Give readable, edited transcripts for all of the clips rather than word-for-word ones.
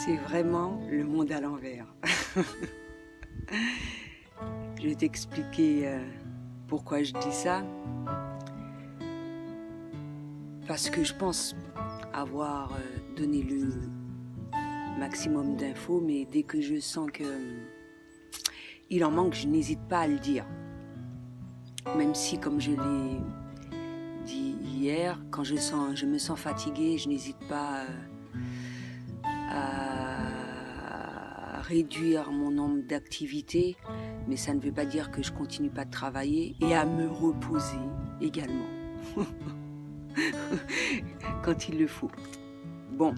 C'est vraiment le monde à l'envers. Je vais t'expliquer pourquoi je dis ça. Parce que je pense avoir donné le maximum d'infos, mais dès que je sens que il en manque, je n'hésite pas à le dire. Même si, comme je l'ai dit hier, quand je me sens fatiguée, je n'hésite pas à réduire mon nombre d'activités, mais ça ne veut pas dire que je continue pas de travailler et à me reposer également, quand il le faut. Bon,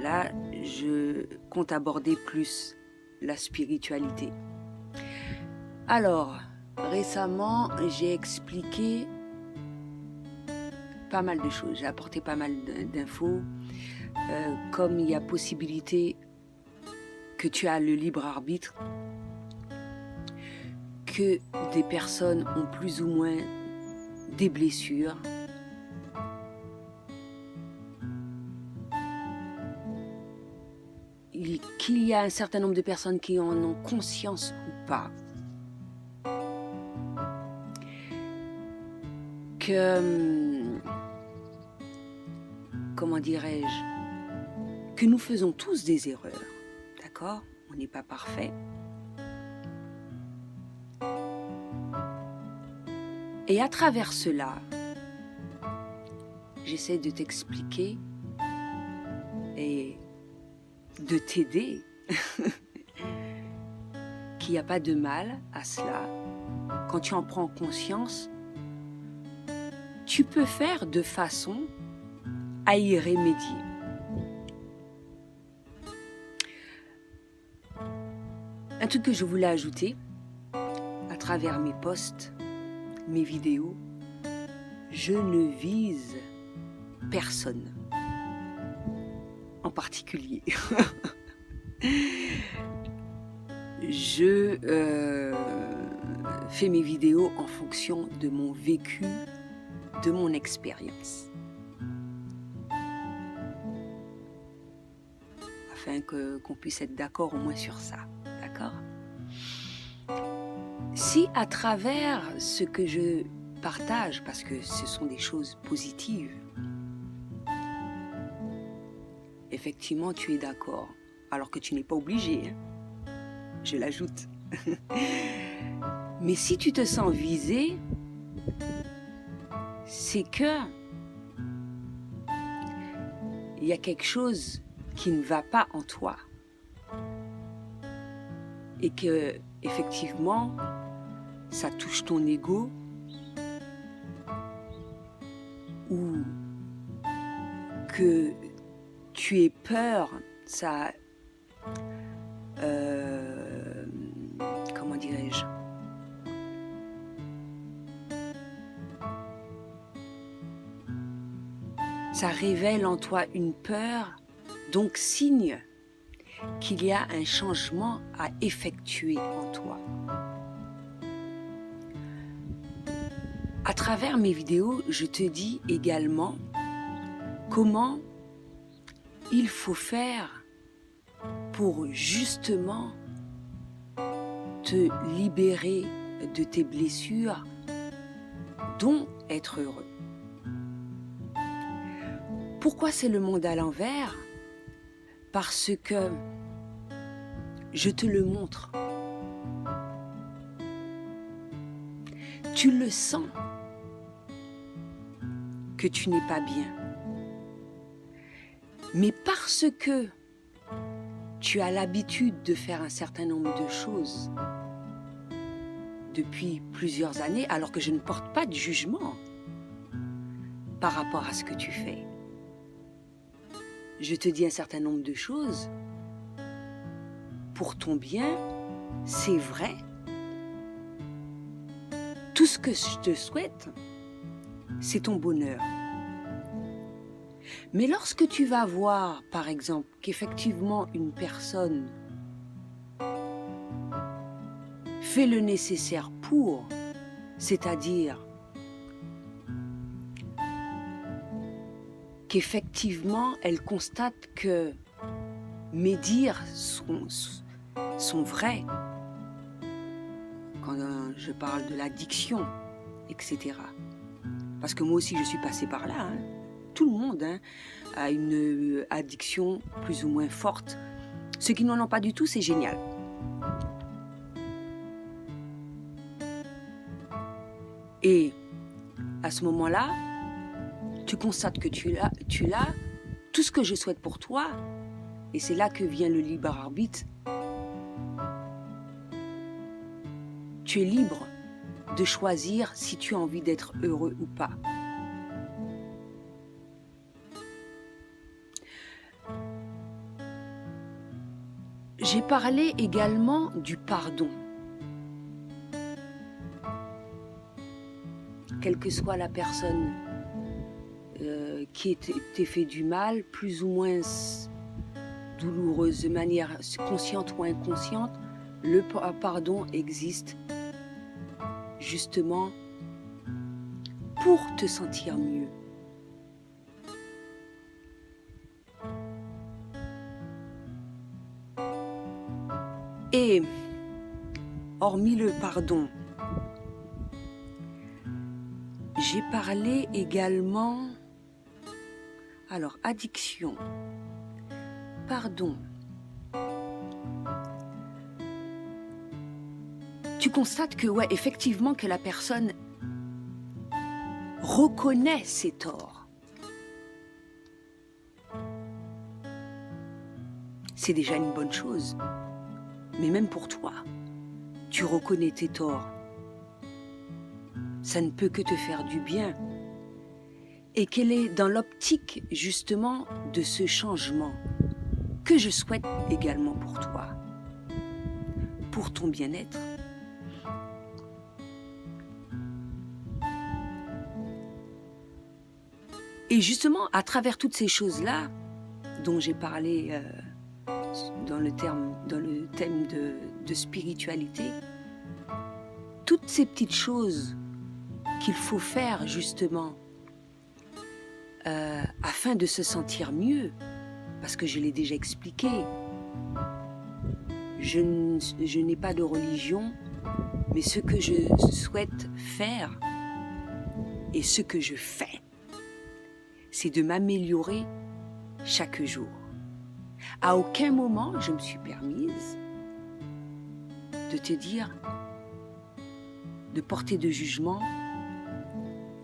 là, je compte aborder plus la spiritualité. Alors, récemment, j'ai expliqué pas mal de choses, j'ai apporté pas mal d'infos, comme il y a possibilité que tu as le libre arbitre, que des personnes ont plus ou moins des blessures, qu'il y a un certain nombre de personnes qui en ont conscience ou pas, que, comment dirais-je, que nous faisons tous des erreurs, d'accord? On n'est pas parfait. Et à travers cela, j'essaie de t'expliquer et de t'aider qu'il n'y a pas de mal à cela. Quand tu en prends conscience, tu peux faire de façon à y remédier. Un truc que je voulais ajouter à travers mes posts, mes vidéos, je ne vise personne en particulier. Je fais mes vidéos en fonction de mon vécu, de mon expérience, afin qu'on puisse être d'accord au moins sur ça, d'accord? Si à travers ce que je partage, parce que ce sont des choses positives, effectivement tu es d'accord, alors que tu n'es pas obligé, hein, je l'ajoute. Mais si tu te sens visé, c'est que il y a quelque chose qui ne va pas en toi et que effectivement ça touche ton ego ou que tu aies peur, ça comment dirais-je, ça révèle en toi une peur, donc signe qu'il y a un changement à effectuer en toi. À travers mes vidéos, je te dis également comment il faut faire pour justement te libérer de tes blessures, dont être heureux. Pourquoi c'est le monde à l'envers? Parce que je te le montre. Tu le sens que tu n'es pas bien. Mais parce que tu as l'habitude de faire un certain nombre de choses depuis plusieurs années, alors que je ne porte pas de jugement par rapport à ce que tu fais. Je te dis un certain nombre de choses pour ton bien, c'est vrai. Tout ce que je te souhaite, c'est ton bonheur. Mais lorsque tu vas voir, par exemple, qu'effectivement une personne fait le nécessaire pour, c'est-à-dire qu'effectivement elle constate que mes dires sont vrais. Quand je parle de l'addiction, etc. Parce que moi aussi, je suis passée par là. Hein. Tout le monde a une addiction plus ou moins forte. Ceux qui n'en ont pas du tout, c'est génial. Et à ce moment-là, tu constates que tu l'as, tout ce que je souhaite pour toi, et c'est là que vient le libre arbitre. Tu es libre de choisir si tu as envie d'être heureux ou pas. J'ai parlé également du pardon. Quelle que soit la personne qui t'ait fait du mal, plus ou moins douloureuse, de manière consciente ou inconsciente, le pardon existe justement pour te sentir mieux. Et hormis le pardon, j'ai parlé également, alors addiction, pardon. Tu constates que ouais, effectivement que la personne reconnaît ses torts. C'est déjà une bonne chose. Mais même pour toi, tu reconnais tes torts. Ça ne peut que te faire du bien. Et qu'elle est dans l'optique justement de ce changement que je souhaite également pour toi, pour ton bien-être. Et justement, à travers toutes ces choses-là, dont j'ai parlé dans le thème de spiritualité, toutes ces petites choses qu'il faut faire justement afin de se sentir mieux, parce que je l'ai déjà expliqué, je n'ai pas de religion, mais ce que je souhaite faire et ce que je fais, c'est de m'améliorer chaque jour. À aucun moment, je me suis permise de te dire, de porter de jugement,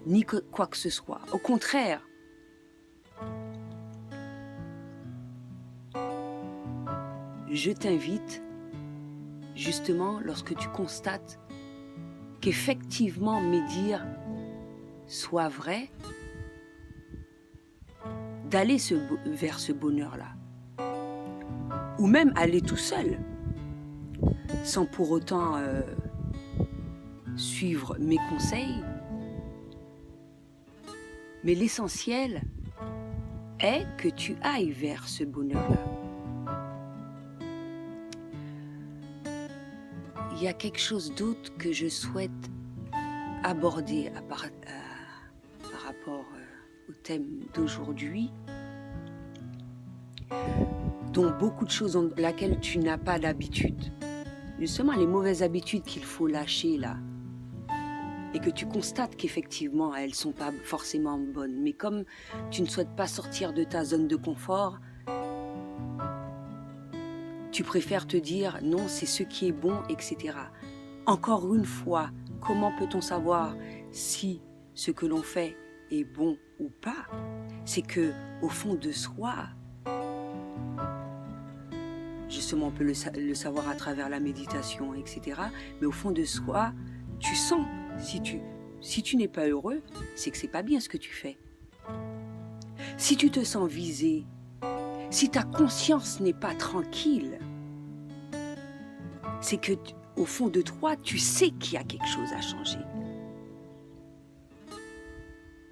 ni quoi que ce soit. Au contraire, je t'invite, justement, lorsque tu constates qu'effectivement mes dires soient vrais, d'aller vers ce bonheur-là. Ou même aller tout seul, sans pour autant suivre mes conseils. Mais l'essentiel est que tu ailles vers ce bonheur-là. Il y a quelque chose d'autre que je souhaite aborder par rapport au thème d'aujourd'hui, dont beaucoup de choses dans lesquelles tu n'as pas d'habitude. Justement, les mauvaises habitudes qu'il faut lâcher là, et que tu constates qu'effectivement, elles ne sont pas forcément bonnes. Mais comme tu ne souhaites pas sortir de ta zone de confort, tu préfères te dire non, c'est ce qui est bon, etc. Encore une fois, comment peut-on savoir si ce que l'on fait est bon ou pas? C'est que au fond de soi, justement on peut le savoir à travers la méditation, etc. Mais au fond de soi, tu sens, si tu n'es pas heureux, c'est que c'est pas bien ce que tu fais. Si tu te sens visé, si ta conscience n'est pas tranquille, c'est que au fond de toi, tu sais qu'il y a quelque chose à changer.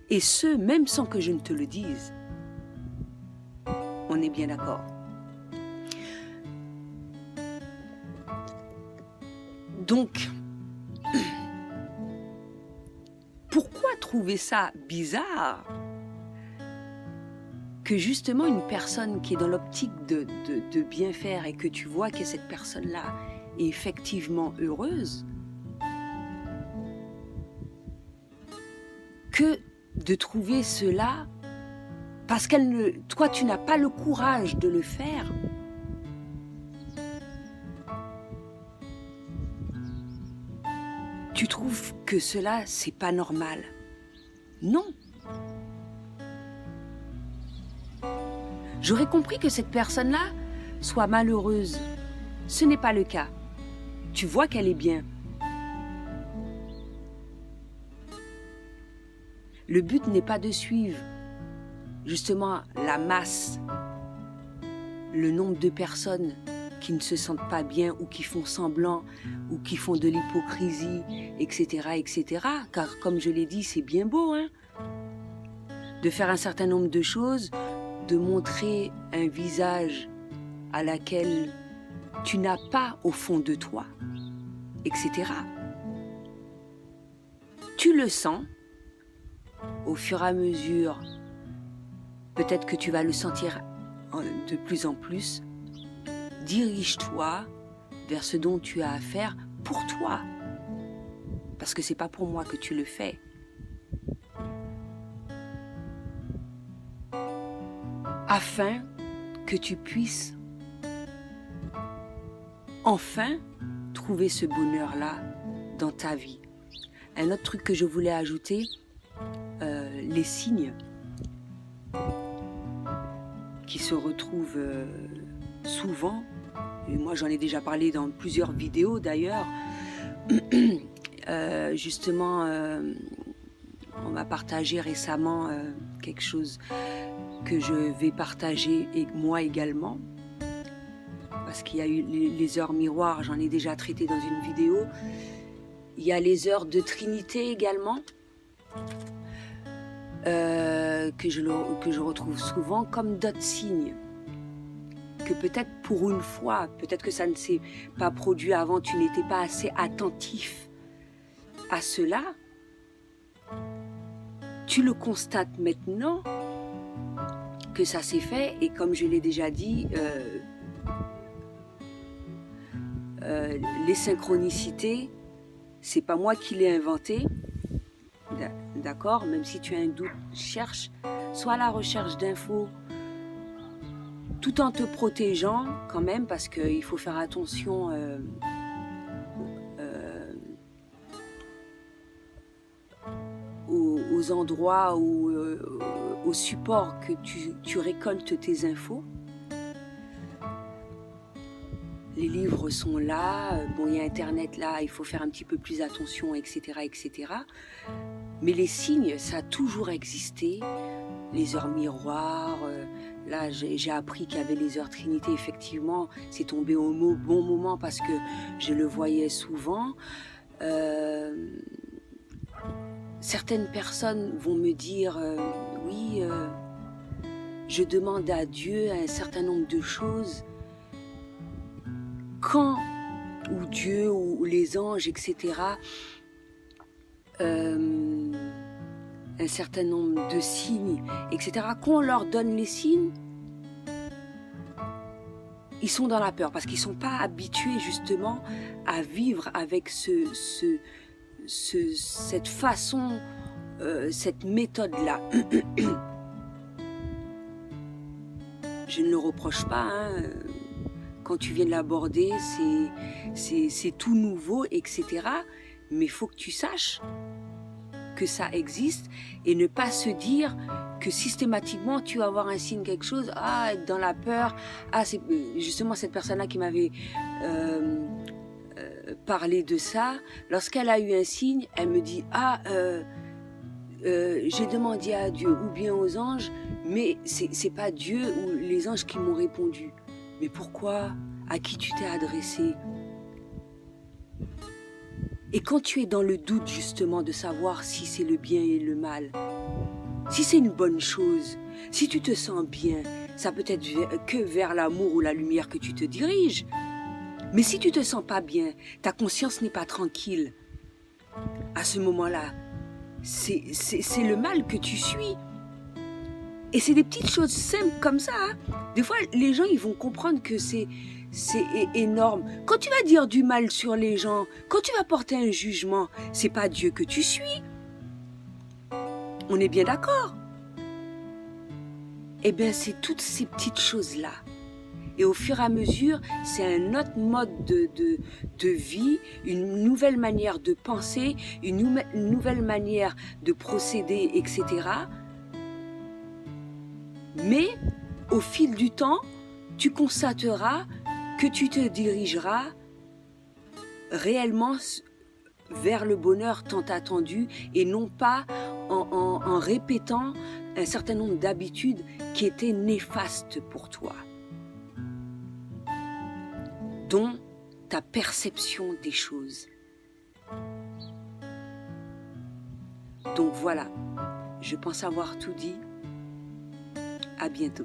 Et ce, même sans que je ne te le dise. On est bien d'accord. Donc, pourquoi trouver ça bizarre que justement une personne qui est dans l'optique de bien faire et que tu vois que cette personne-là est effectivement heureuse, que de trouver cela parce toi tu n'as pas le courage de le faire. Tu trouves que cela c'est pas normal. Non. J'aurais compris que cette personne-là soit malheureuse. Ce n'est pas le cas. Tu vois qu'elle est bien. Le but n'est pas de suivre justement la masse, le nombre de personnes qui ne se sentent pas bien ou qui font semblant ou qui font de l'hypocrisie, etc., etc. Car comme je l'ai dit, c'est bien beau, hein, de faire un certain nombre de choses, de montrer un visage à laquelle tu n'as pas au fond de toi, etc. Tu le sens au fur et à mesure. Peut-être que tu vas le sentir de plus en plus. Dirige-toi vers ce dont tu as à faire pour toi. Parce que c'est pas pour moi que tu le fais. Afin que tu puisses enfin trouver ce bonheur-là dans ta vie. Un autre truc que je voulais ajouter, les signes qui se retrouvent souvent, et moi j'en ai déjà parlé dans plusieurs vidéos d'ailleurs, justement on m'a partagé récemment quelque chose que je vais partager et moi également, parce qu'il y a eu les heures miroirs, j'en ai déjà traité dans une vidéo. Il y a les heures de Trinité également, que je retrouve souvent comme d'autres signes. Que peut-être pour une fois, peut-être que ça ne s'est pas produit avant, tu n'étais pas assez attentif à cela. Tu le constates maintenant que ça s'est fait, et comme je l'ai déjà dit, les synchronicités, c'est pas moi qui l'ai inventé, d'accord? Même si tu as un doute, cherche, sois à la recherche d'infos, tout en te protégeant quand même, parce qu'il faut faire attention aux endroits ou aux supports que tu récoltes tes infos. Les livres sont là, bon, il y a Internet là, il faut faire un petit peu plus attention, etc., etc. Mais les signes, ça a toujours existé. Les heures miroirs, là j'ai appris qu'il y avait les heures Trinité, effectivement, c'est tombé au bon moment parce que je le voyais souvent. Certaines personnes vont me dire, oui, je demande à Dieu un certain nombre de choses. Quand, ou Dieu, ou les anges, etc., un certain nombre de signes, etc., quand on leur donne les signes, ils sont dans la peur, parce qu'ils ne sont pas habitués justement à vivre avec cette façon, cette méthode-là. Je ne le reproche pas, hein. Quand tu viens de l'aborder, c'est tout nouveau, etc. Mais il faut que tu saches que ça existe et ne pas se dire que systématiquement tu vas avoir un signe, quelque chose, être dans la peur. C'est justement cette personne-là qui m'avait parlé de ça. Lorsqu'elle a eu un signe, elle me dit j'ai demandé à Dieu ou bien aux anges, mais c'est pas Dieu ou les anges qui m'ont répondu. Mais pourquoi? À qui tu t'es adressé? Et quand tu es dans le doute justement de savoir si c'est le bien et le mal, si c'est une bonne chose, si tu te sens bien, ça peut être que vers l'amour ou la lumière que tu te diriges. Mais si tu te sens pas bien, ta conscience n'est pas tranquille, à ce moment-là, c'est le mal que tu suis. Et c'est des petites choses simples comme ça. Hein. Des fois, les gens, ils vont comprendre que c'est énorme. Quand tu vas dire du mal sur les gens, quand tu vas porter un jugement, c'est pas Dieu que tu suis. On est bien d'accord? Eh bien, c'est toutes ces petites choses-là. Et au fur et à mesure, c'est un autre mode de vie, une nouvelle manière de penser, une nouvelle manière de procéder, etc. Mais au fil du temps, tu constateras que tu te dirigeras réellement vers le bonheur tant attendu et non pas en répétant un certain nombre d'habitudes qui étaient néfastes pour toi, dont ta perception des choses. Donc voilà, je pense avoir tout dit. À bientôt.